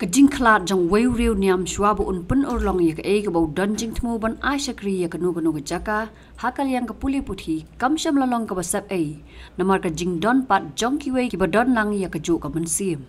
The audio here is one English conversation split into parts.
Kajingklat jang weu niam shuabu pun urlong ya ke bau donjing temu ban Aisyakri ya kanu jaka hakal yang kepuli putih kamsyam lalong ke basap namar ka jingdon pat jongkiwe ki badon lang ya keju ka mensim.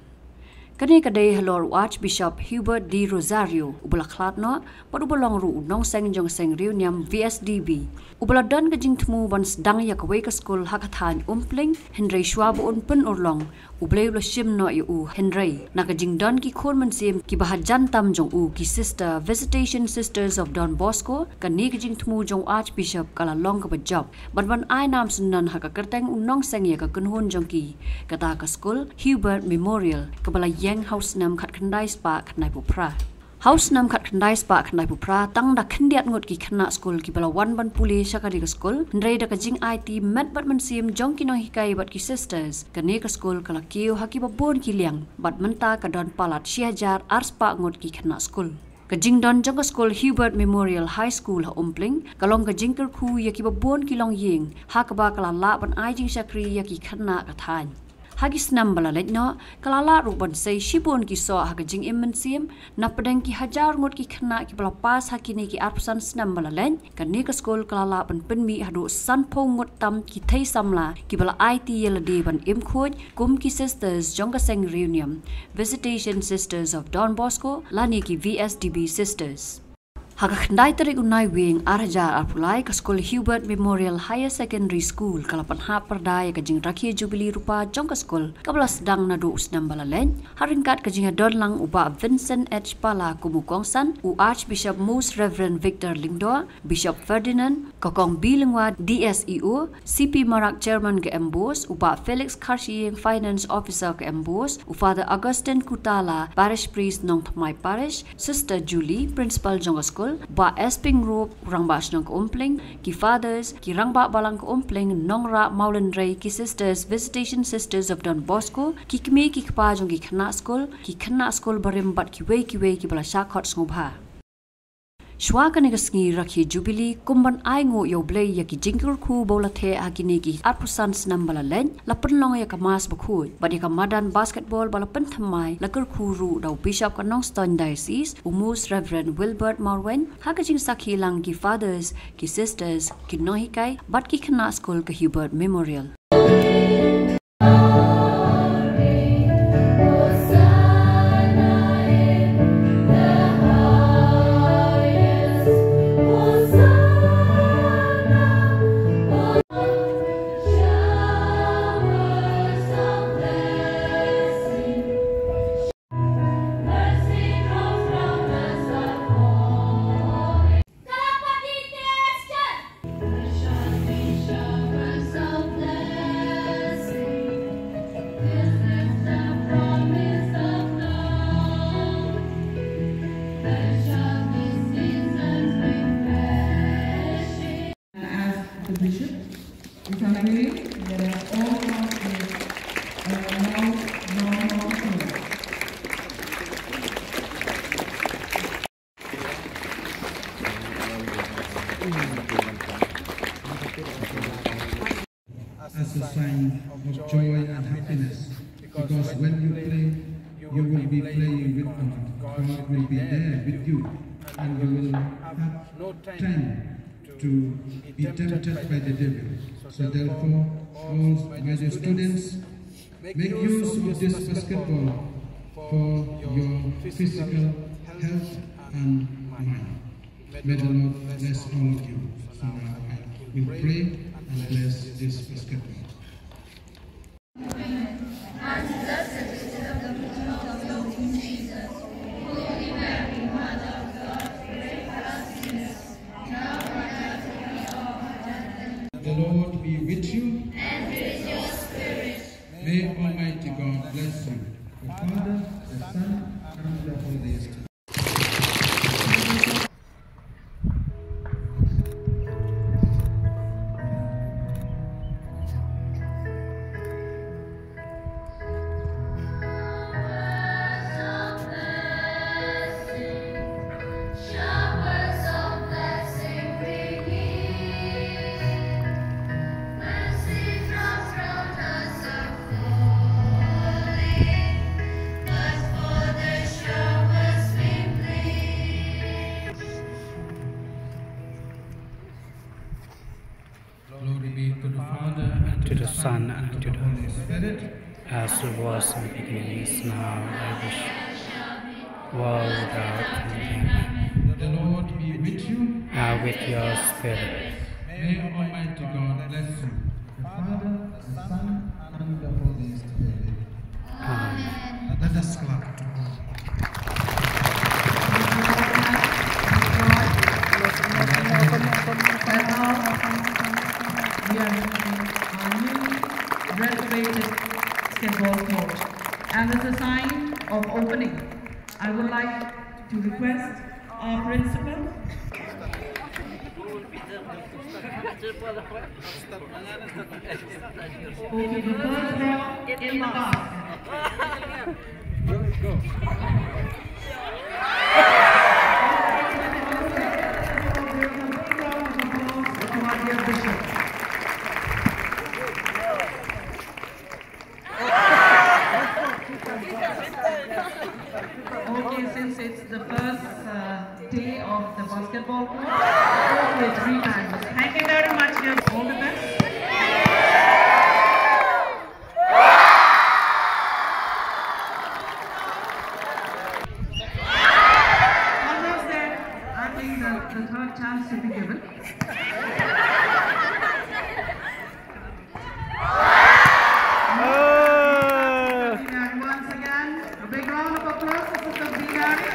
Kani kadai Lord Archbishop Hubert D. Rosario ubala klatno padu bolong ru nong seng jong seng riu niam VSDB ubala don ka jing temu ban sedang ya ke ke skul hakathan umpling Henry shuabu pun urlong ublay ulo shim no yu Henry na ka jing don ki khon mensim ki bahajan tam jong ki sister Visitation Sisters of Don Bosco kani ka jing temu jong Archbishop kala long ka job ban ai nam sunan haka kerteng nong seng ya ka kunhon jong ki kata ka skul Hubert Memorial kabala House nam khat khandai spa khnai pupra House nam khat khandai spa khnai pupra tang da khandiat ngot ki Khynnah school ki bala wan ban puli shakari ka school ndrei da ka jing IT met bat man sim jong ki no hikai bat ki sisters kane ka school kala kiu haki ba bon ki liang bat menta ka don palat shiajar arspa ngot ki Khynnah school ka jing don jong ka school Hubert Memorial High School ha umpling kalong ka jing khu ya ki ba bon ki long ying ha ka ba kala la ban ai jing shakri ya ki Khynnah ka than Hagis nambala letno kalala ruban say shibon ki so hagajing immensim na pedang ki hajar ngot ki Khynnah ki bala pas hakini ki arpusan snambala len kani ka skol kalala ban penmi hadu san po ngot tam ki thai samla ki bala IT yelade ban im khoj kum ki sisters jong ka seng reunion Visitation Sisters of Don Bosco lani ki VSDB sisters Hakakndai tarik unai wing arjar arpulai ke skol Hubert Memorial Higher Secondary School kalapan hap perdaya ke jing rakhia jubilee rupa jong ke skol kabla sedang nadu usnam balalen haringkat ke jing don lang uba Vincent H Pala kumukongsan u Archbishop Most Reverend Victor Lingdo Bishop Ferdinand kokong bilingwa DSEO CP Marak Chairman ke Embos uba Felix Karshiyeng Finance Officer ke Embos u Father Augustine Kutala Parish Priest Nong Thamai Parish Sister Julie Principal jong ke skol ba esping group rangba Shnong umpling ki fathers ki rangba balang umpling nongra maulendrei ki sisters Visitation Sisters of Don Bosco ki kmi ki kpa jong ki Khynnah school barimbat ki wei ki bala shakhot ngobha Shwa ka negasngi rakhi jubilee kumban ai ngo yo blay ya ki jingkur khu bola the agini ki arpusan snambala len lapan long ya kamas bakhu badi ka madan basketball bala penthamai lakar khu ru daw bishop ka Nongstone diocese Most Reverend Wilbert Marwen hakajing sakhi lang ki fathers ki sisters ki nohikai bat ki Khynnah school ka Hubert Memorial Bishop, in family, there are all as a sign of joy and happiness, because when you play, you will be playing with God. God will be there with you, and you will have no time to be tempted by the devil. So therefore, all my dear students, make use of this basketball for your physical health and mind. May the Lord bless all of you. So now I will pray and bless this basketball. The Lord be with you and with your spirit. May Almighty God bless you, the Father, the Son, and the Holy Spirit. But for the show Son, and to the Holy Spirit, as it was in the beginning, is now, ever world without ending. the Lord be with you. With your spirit. May Almighty God bless you, the Father, the Son, and the Holy Spirit. Amen. Let us clap to God. And now we are having our new renovated basketball court. And as a sign of opening, I would like to request our principal. Who will be the first row in the basket. Okay, since it's the first day of the basketball court, okay, 3 times. Thank you very much. All the best. Almost there. I think the third chance should be given. And once again, a big round of applause for Sister Binari.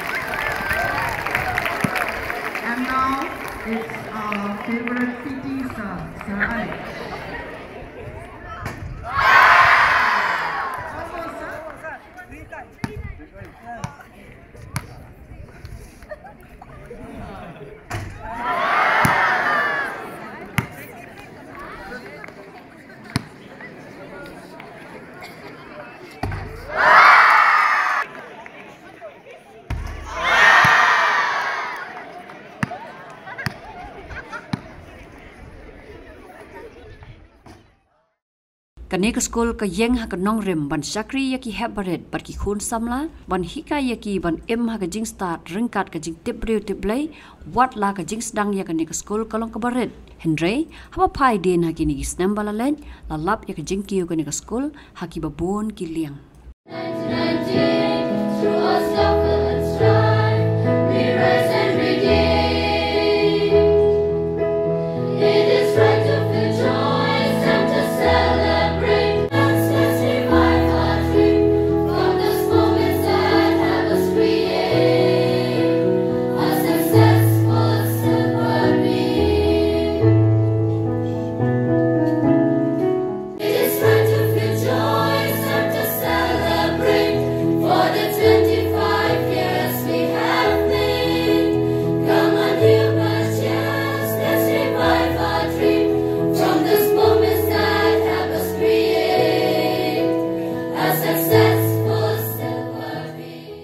And now it's our favorite PT star, Sir Ali. Kanika school ka yeng ha ka nong rim ban shakri yaki habaret bat ki khun samla ban hika yaki ban em ha ka jing start ringkat ka jing tibriu tiblai wat la ka jing sedang ya kanika school kalong ka baret Henry haba pai den ha kini gisnam balalen la lap ya ka jing kiu kanika school ha ki babon ki liang through our suffer and strive, we rise and redeem. It is right to feel joy and to celebrate. Let's revive our dream from those moments that have us create a successful silver beam. It is right to feel joy and to celebrate for the 25 years we have been. Come on, dear Messias, let's revive our dream from those moments that help us create a successful silver beam.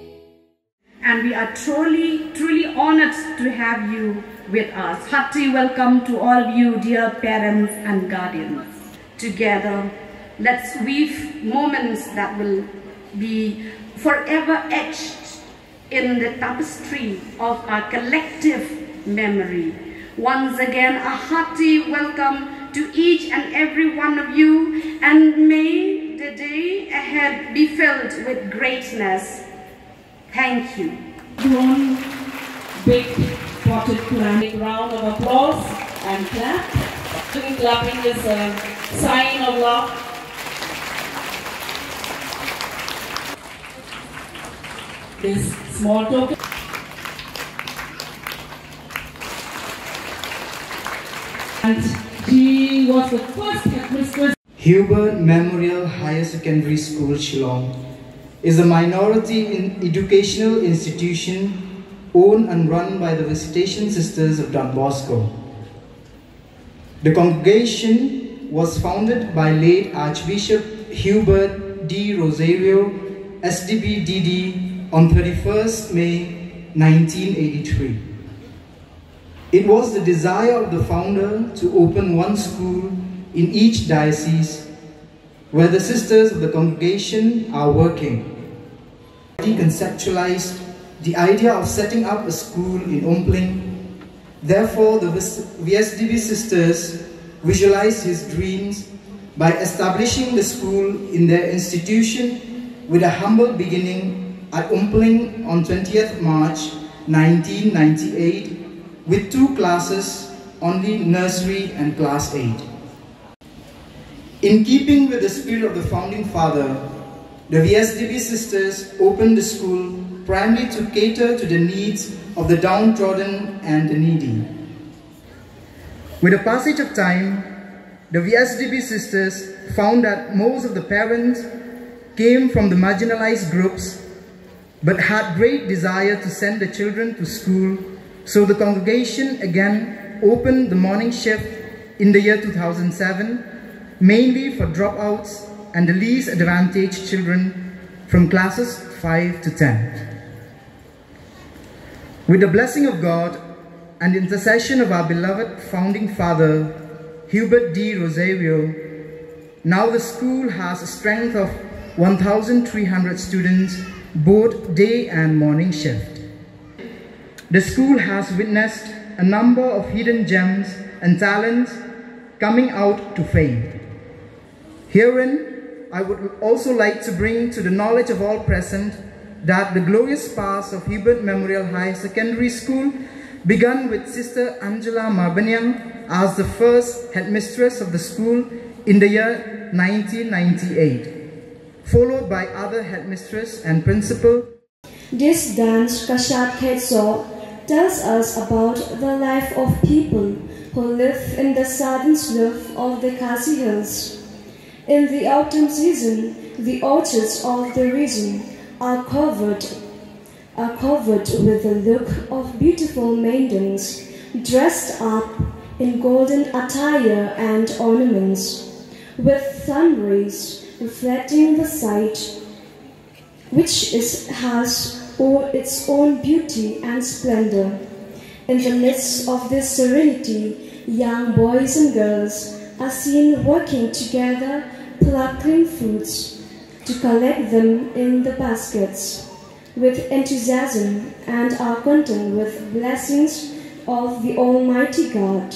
And we are truly honored to have you with us. Hearty welcome to all you dear parents and guardians. Together, let's weave moments that will be forever etched in the tapestry of our collective memory. Once again, a hearty welcome to each and every one of you, and may the day ahead be filled with greatness. Thank you. One big potted plant. Big round of applause and clap. Clapping is a sign of love. This small token. And she was the first headmistress. Hubert Memorial Higher Secondary School, Shillong, is a minority educational institution owned and run by the Visitation Sisters of Don Bosco. The congregation was founded by late Archbishop Hubert D. Rosario, SDB DD, on 31st May 1983. It was the desire of the founder to open one school in each diocese where the sisters of the congregation are working. He conceptualized the idea of setting up a school in Umpling. Therefore, the VSDB sisters visualized his dreams by establishing the school in their institution with a humble beginning at Umpling on 20th March 1998 with 2 classes, only nursery and class 8. In keeping with the spirit of the founding father, the VSDB sisters opened the school primarily to cater to the needs of the downtrodden and the needy. With the passage of time, the VSDB sisters found that most of the parents came from the marginalized groups but had great desire to send the children to school, so the congregation again opened the morning shift in the year 2007, mainly for dropouts and the least advantaged children from classes 5 to 10. With the blessing of God and the intercession of our beloved founding father, Hubert D. Rosario, now the school has a strength of 1,300 students, both day and morning shift. The school has witnessed a number of hidden gems and talents coming out to fame. Herein, I would also like to bring to the knowledge of all present that the glorious past of Hubert Memorial High Secondary School began with Sister Angela Marbanyang as the first headmistress of the school in the year 1998, followed by other headmistress and principal. This dance, Kashat Khynnah, tells us about the life of people who live in the southern slope of the Khasi Hills. In the autumn season, the orchards of the region are covered with the look of beautiful maidens dressed up in golden attire and ornaments, with sun rays reflecting the sight, which has its own beauty and splendor. In the midst of this serenity, young boys and girls are seen working together, plucking fruits to collect them in the baskets with enthusiasm, and are content with blessings of the Almighty God.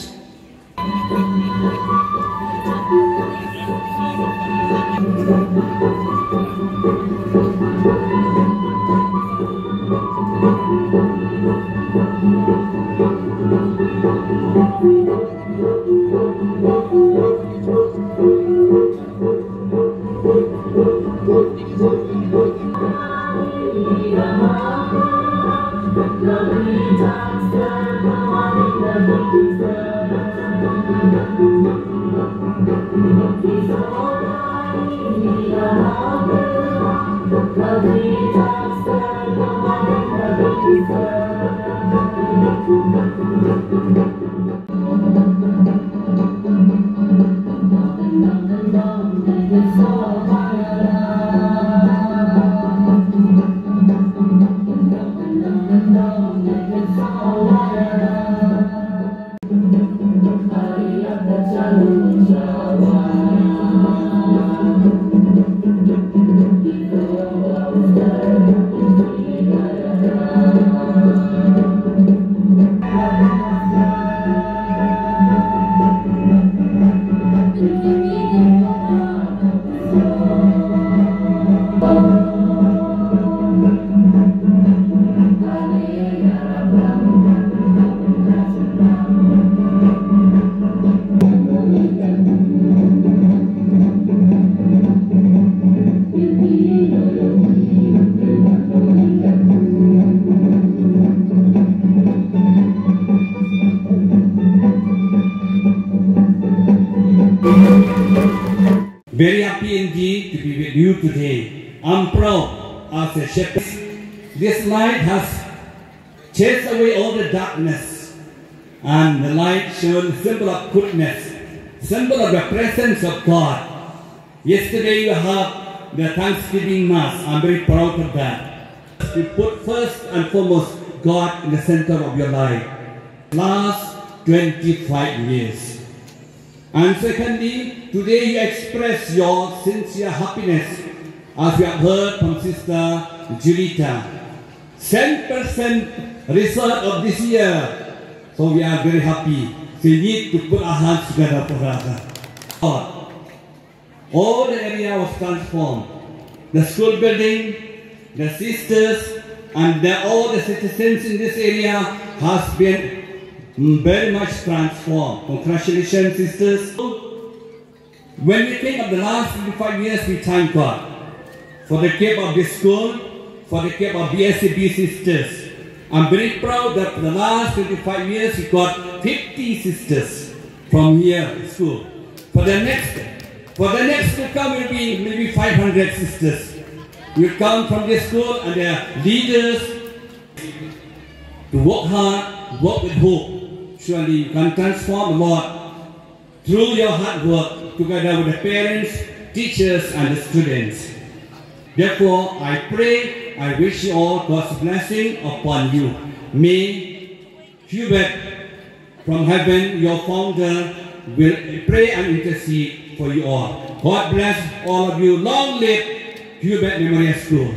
Very happy indeed to be with you today. I'm proud as a shepherd. This light has chased away all the darkness, and the light shown symbol of goodness, symbol of the presence of God. Yesterday you have the Thanksgiving Mass. I'm very proud of that. You put first and foremost God in the center of your life. Last 25 years. And secondly, today you express your sincere happiness, as we have heard from Sister Julita. 10% result of this year. So we are very happy. We need to put our hands together for that. God, all the area was transformed. The school building, the sisters, and all the citizens in this area has been very much transformed. Congratulations, sisters. When we think of the last 25 years, we thank God for the care of this school, for the care of VSDB sisters. I'm very proud that for the last 25 years, we got 50 sisters from here at school. For the next to come will be maybe 500 sisters. You come from this school and they are leaders to work hard, work with hope. Surely you can transform the world through your hard work together with the parents, teachers and the students. Therefore, I pray, I wish you all God's blessing upon you. May Hubert from heaven, your founder, will pray and intercede for you all. God bless all of you. Long live Hubert Memorial School.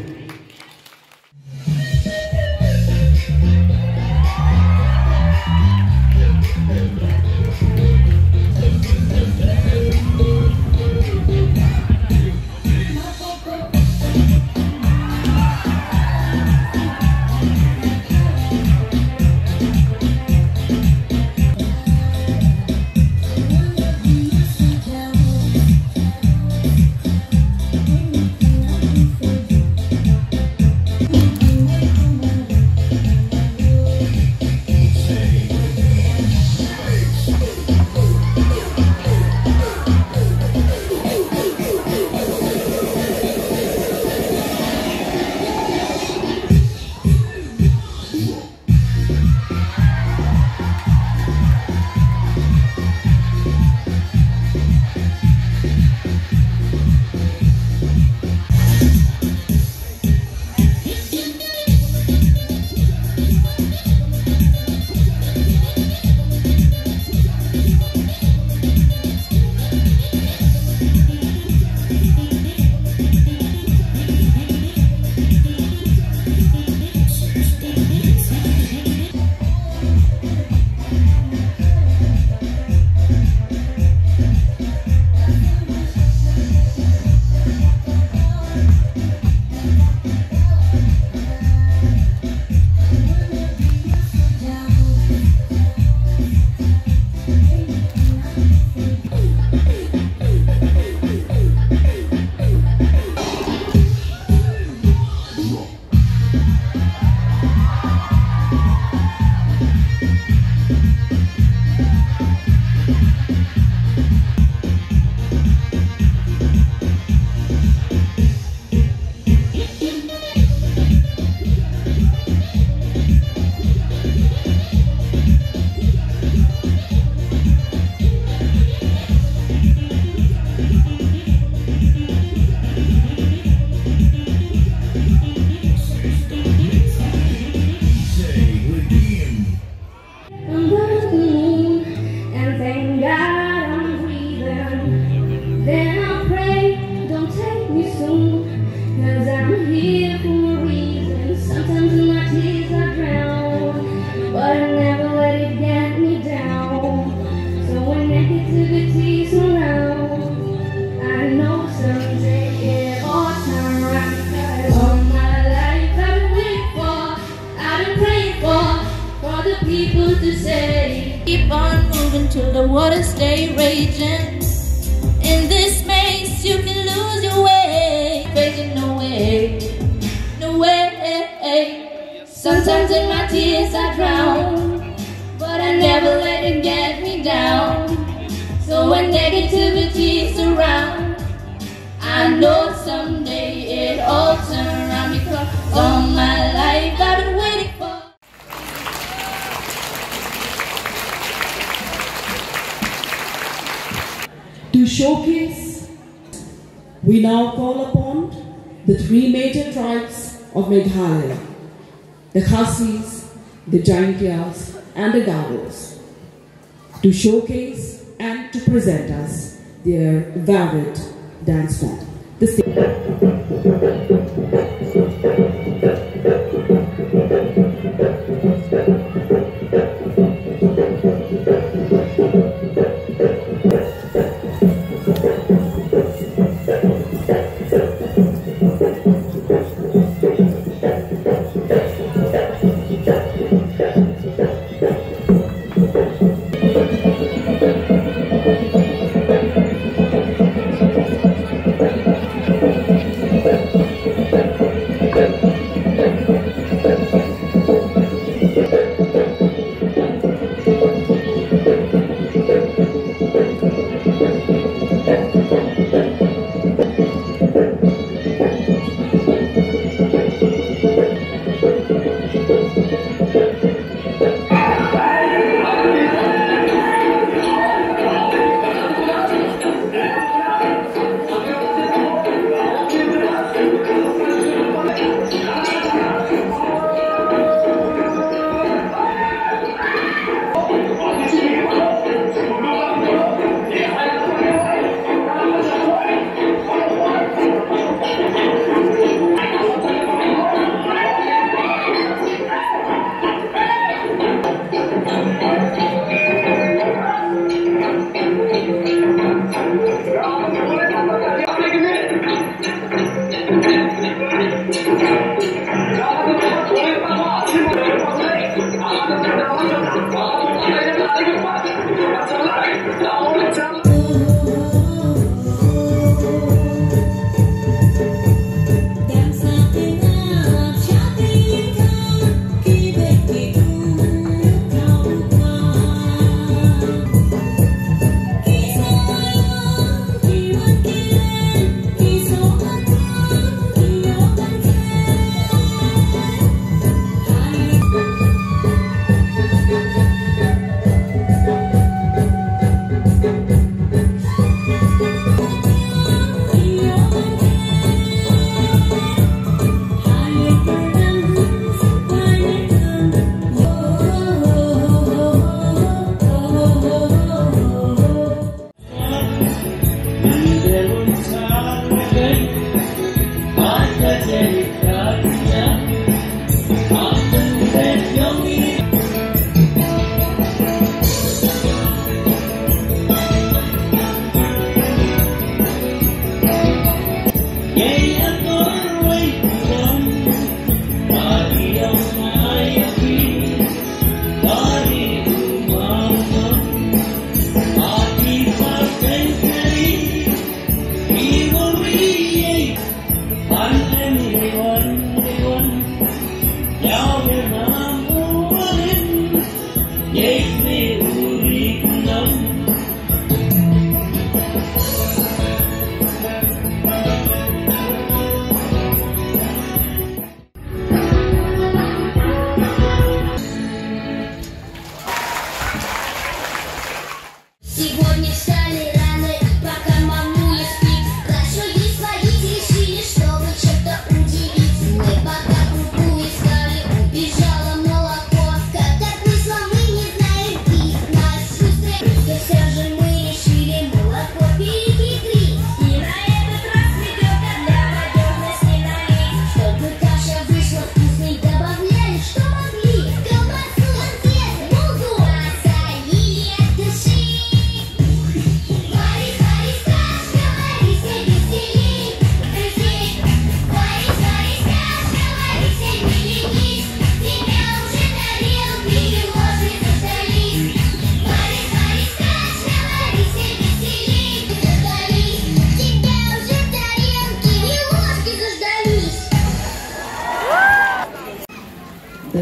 Keep on moving till the waters stay raging. In this maze you can lose your way. Facing no way, no way. Sometimes in my tears I drown, but I never let it get me down. So when negativity is around, I know someday it all turn around, because all my life I've been waiting for. To showcase, we now call upon the three major tribes of Meghalaya, the Khasis, the Jingmyntoi, and the Kyrwoh, to showcase and to present us their varied dance form.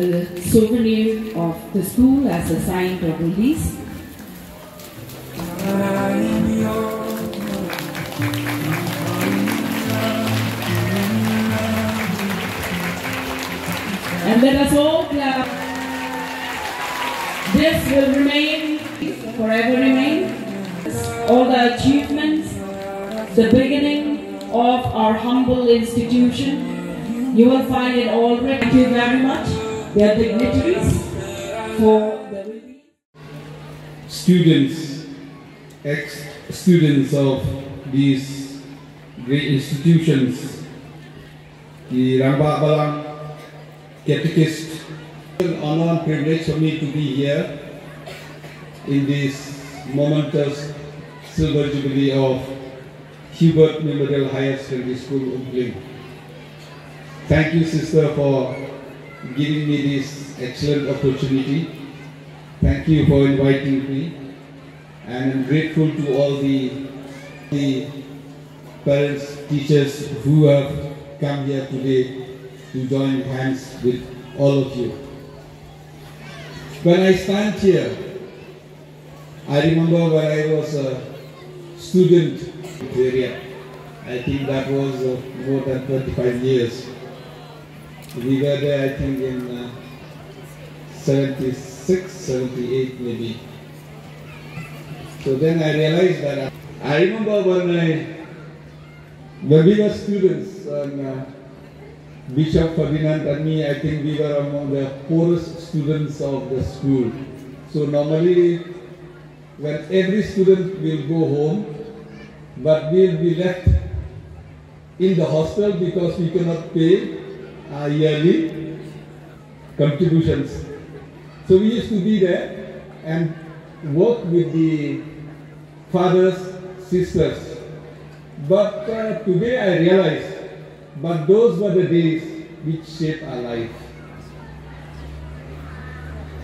the souvenir of the school as a sign of release. And let us all clap. This will remain, forever remain, all the achievements, the beginning of our humble institution. You will find it already. Thank you very much. They are dignitaries for the release. Students, ex-students of these great institutions, the Ramba Balang Catechist. It's an honor and privilege for me to be here in this momentous silver jubilee of Hubert Memorial Higher Secondary School, Umpling. Thank you, sister, for giving me this excellent opportunity. Thank you for inviting me, and I'm grateful to all the parents, teachers who have come here today to join hands with all of you. When I stand here, I remember when I was a student area. I think that was more than 25 years. We were there, I think, in 76, 78 maybe. So then I realized that I remember when we were students, and Bishop Ferdinand and me, I think we were among the poorest students of the school. So normally, when every student will go home, but we will be left in the hostel because we cannot pay our yearly contributions. So we used to be there and work with the fathers, sisters. But today I realize, but those were the days which shaped our life.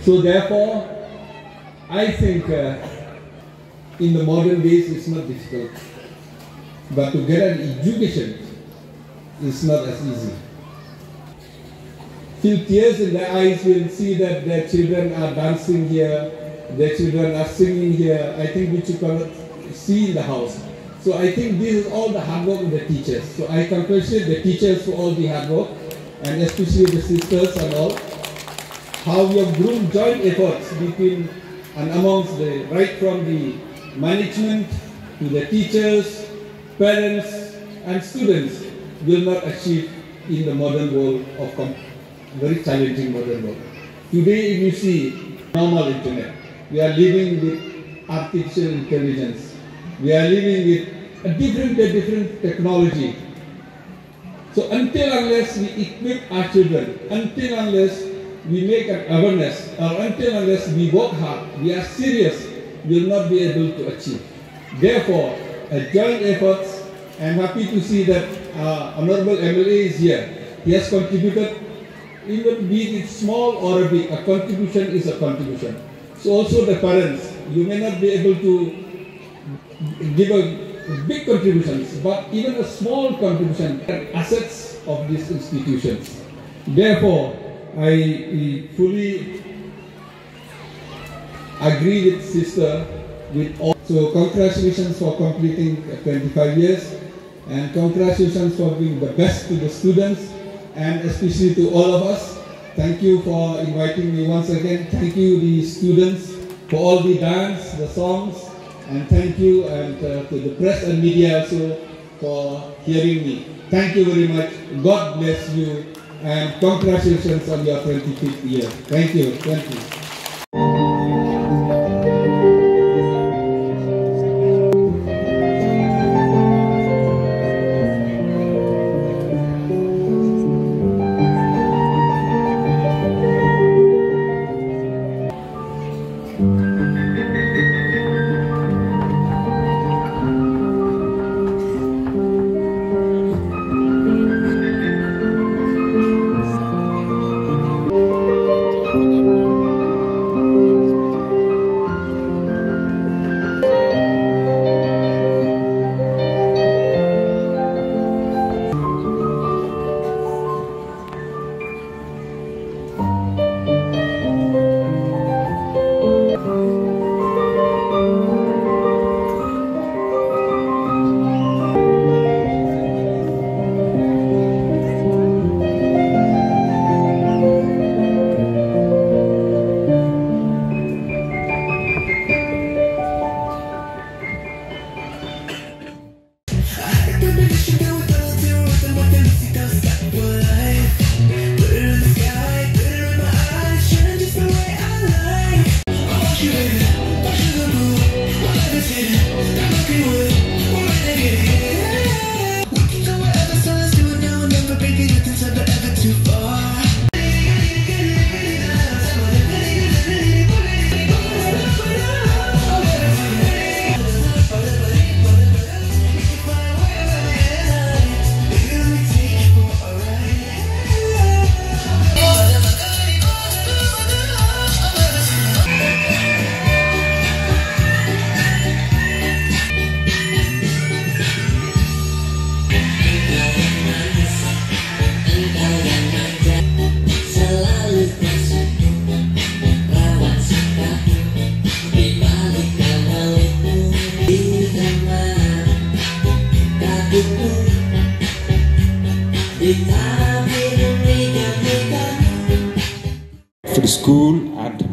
So therefore, I think in the modern days it's not difficult. But to get an education is not as easy. Till tears in their eyes will see that their children are dancing here, their children are singing here, I think which you cannot see in the house. So I think this is all the hard work of the teachers. So I congratulate the teachers for all the hard work, and especially the sisters and all, how we have groomed joint efforts between and amongst the, right from the management to the teachers, parents and students will not achieve in the modern world of very challenging modern world. Today, if you see normal internet, we are living with artificial intelligence. We are living with a different technology. So until unless we equip our children, until unless we make an awareness, or until unless we work hard, we are serious, we will not be able to achieve. Therefore, a joint efforts. I am happy to see that Honorable MLA is here. He has contributed, even be it small or big, a contribution is a contribution. So also the parents, you may not be able to give a big contributions, but even a small contribution are assets of these institutions. Therefore, I fully agree with sister with all. So congratulations for completing 25 years, and congratulations for being the best to the students, and especially to all of us. Thank you for inviting me once again. Thank you the students for all the dance, the songs, and thank you and to the press and media also for hearing me. Thank you very much. God bless you, and congratulations on your 25th year. Thank you. Thank you. For the school anthem.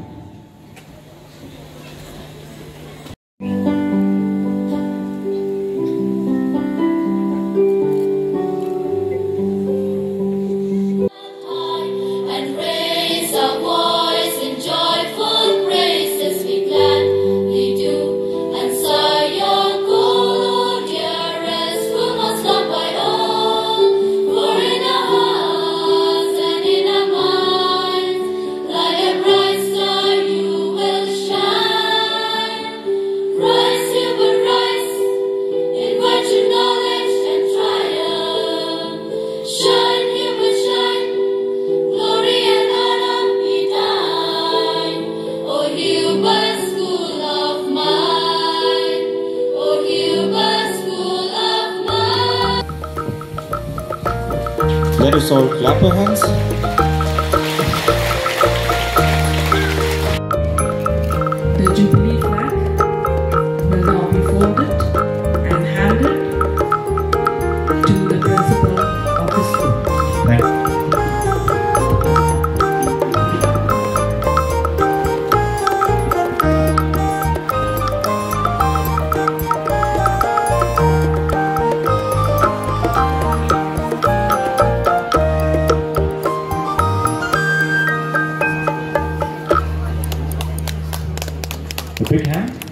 And raise our voice in joyful praises we gladly do. And sigh your call, O dearest, who was loved by all. For in our hearts and in our minds, like a bright star you will shine. Rise, you will rise, in virtue, knowledge, and triumph. Shine, you will shine. Glory and honor be thine, O Haba school of mine, O Haba school of mine. Let us all clap our hands. The Jubilee flag will now be folded and handed to the principal of the school. Thank you. A big hand.